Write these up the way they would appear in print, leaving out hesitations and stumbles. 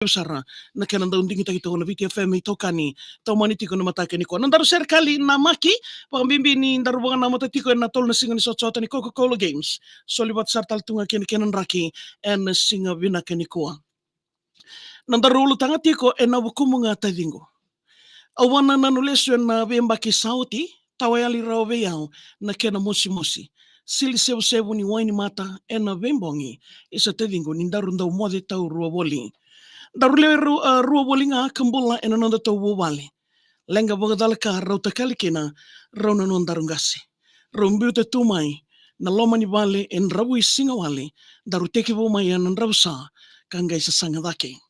Sara na kena ndau ndingi taki toko na VTFM i tokani tau maniti ko na matake ni ko. Nandaru serikali na maki pambimbi ni ndaru banga na matatiko na tol na singa ni sota ni Coca-Cola Games. Solibat sartal tunga keni kenan raki en singa vina keni ko. Nandaru ulu tanga tiko na wukumu nga tadingo. Awana na nulesu na bembaki sauti tawayali rao veyao na kena mosi mosi. Sili sebu ni waini mata na bembongi isa tadingo ni ndaru ndau mode tau rua boli. Darule rua bolinga kambula ena nanda tau wale. Lenga bagadalaka rauta kalikina rauna non darungasi. Rumbiu te tumai na lomani wale en rabu singa wale daru teki bomai en rabusa kangai sa sanga dake.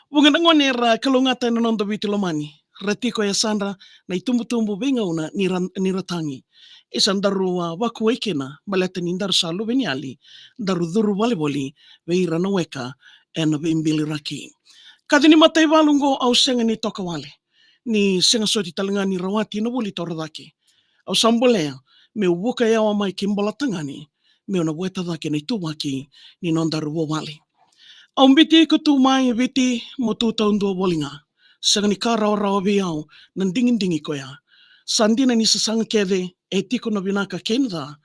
Bunga ngone ra kalungata ena nanda biti lomani. Ratiko ya sandra na itumbu benga una ni ratangi. Isan daru waku ekena maleta ni daru salu beniali daru duru wale boli veira na weka ena bimbili raki. Kati ni matai walungo au senga ni toka wale. Ni senga soti talinga ni rawati na wuli toradaki. Au sambolea me wuka yawa mai kimbola tangani. Me ona weta dake ni tuwaki ni nondaru wo wale. Au mbiti kutu mai viti motu taundu wolinga. Senga ni ka rawa viau nan dingin koya. Sandina ni sasanga keve e tiko na binaka kenza.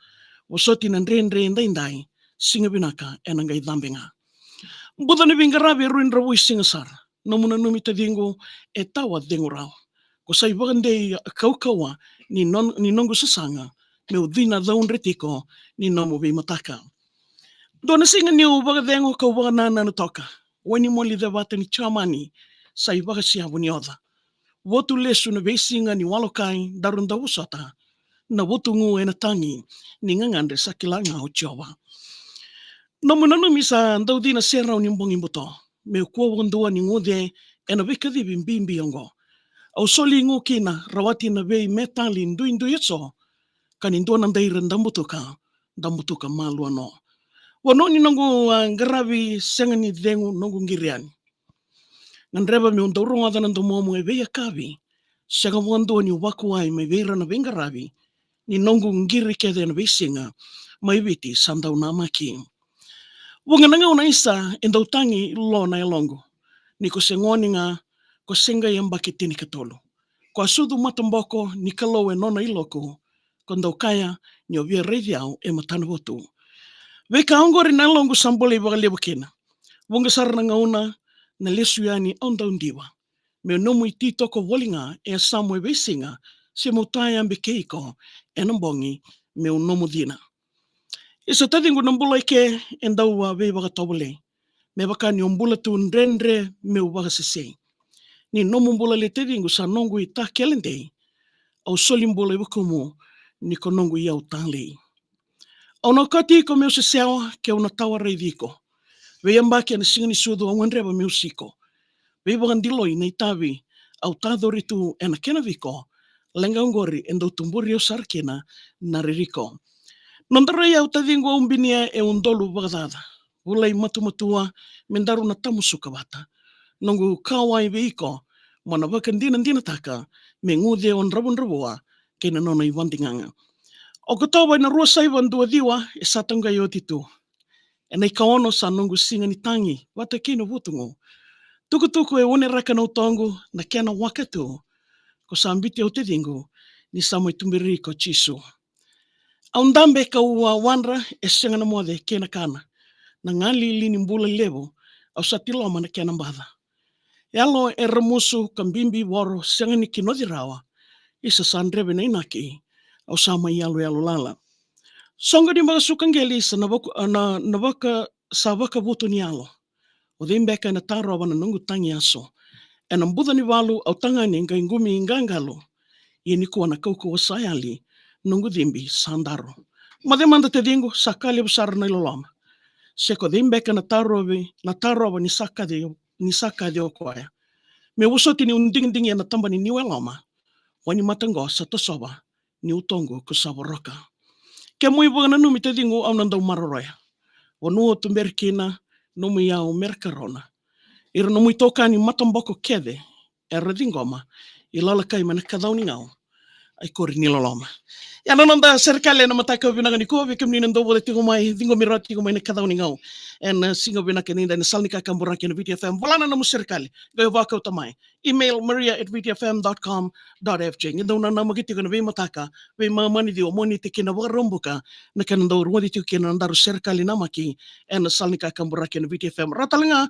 Wasoti nan rendre ndai singa binaka enangai dhambenga. Buda ni vingarabi ruin rawi singasar. Namuna numi tadingo e tawa dengo rao. Ko sai bagande kaukawa ni nongo sasanga me udina daun retiko ni nomo vi mataka. Dona singa ni bagadengo kau baganana no toka. Wani moli de bata ni chamani sai bagasia ni oda. Wotu lesu na vesinga ni walokai darunda usata. Na wotu ngu ena tangi ni ngangande sakilanga o chowa. Namuna numi sa ndaudina serau ni mbongi mbuto. Me kua wandua ni ngode ena vikadi bimbimbi yongo. Au soli ngu kina rawati na vei metali ndu yetso. Kanindua nandaira ndambutuka malua no. Wano ni nongu ngaravi senga ni dengu nongu ngiriani. Nandreba me undaurunga dana ndomomu e veia kavi. Sega wandua ni wakuai me veira na vengaravi. Ni nongu ngiri kede na veisinga. Maiviti sandau namaki. Wunga nanga una isa endautangi lo na elongo. Ni ko sengoni nga ko senga yambaki tini katolo. Ko asudu matamboko ni kalo e nona iloko. Ko ndaukaya ni ovia reviao e matana votu. Weka ongori na elongo sambole iwaga lebukina. Wunga sarana nga una na lesu yani ondaundiwa. Me nomu iti toko wolinga e samwe vesinga se mutaya ambe keiko e nambongi me unomu dina. Isa tadingu nambula ike endau wei waga tobole. Me waka ni ombula tu nrendre me waga sese. Ni nomu mbula le tadingu sa nongu i ta kelendei. Au soli mbula wakumu ni ko nongu i au tanglei. Au na kati ko meu seseawa ke una tawa reiviko. Wei ambaki ana singa ni sudu au ngreba meu siko. Wei waga ndiloi na itavi au tadori tu ena kena viko. Lenga ngori endau tumburi o sarkina na ririko. Nandara ia utadingo umbinia e undolu bagadada. Ulai matumatua mendaru na tamusuka bata. Nongu kawai veiko mana wakandina taka me ngude on rabua kena nona i wandinganga. O katawa na rua saiwan dua diwa e satanga i otitu. E nei kaono sa nongu singa ni tangi wata kino vutungu. Tukutuku e one raka na utongu na kena wakatu. Ko sa ambiti au tedingo ni samoi tumbiri ko chisu. Au ndambe ka wanra e senga na mode kena kana. Na ngali lini mbula levo au satiloma na kena mbada. Yalo e ramusu kambimbi waro senga ni kinodi rawa. Isa sandrebe na inaki au sama yalo lala. Songa di mga sukangeli sa sabaka buto ni yalo. O dimbeka na taro wana nungu tangi aso. E na mbuda ni walu au tangani nga ingumi ingangalo. Yeni kuwa na kauku wasayali. Nungu dimbi sandaro. Mademanda te dingo sakali besar na ilolama. Seko dimbeka na taroba ni saka de okoya. Me usoti ni unding ya na tamba ni niwe lama. Wani matango sa tosoba ni utongo kusaboroka. Ke mui bwana numi te dingo au nandau maroroya. Wanu tumberkina numi yao merkarona. Ira numi toka ni matamboko kede. Era dingoma ilala kai mana kadauni ngau. Ai kori niloloma. Ya nonda serikali na mataka binanga ni ko vikim ni ndo bote tingo mai dingo mirati tingo mai ne kada ngau. En singo binaka ni dan salnika kambura ken VTFM. Volana na mo serikali. Go waka utamai. Email maria@vtfm.com.fj. Ngindo na magiti ko na be mataka. Be mamani dio moni te kina warombuka. Na kanando ruwadi tu kina nandaru serikali na maki. En salnika kambura ken VTFM. Ratalanga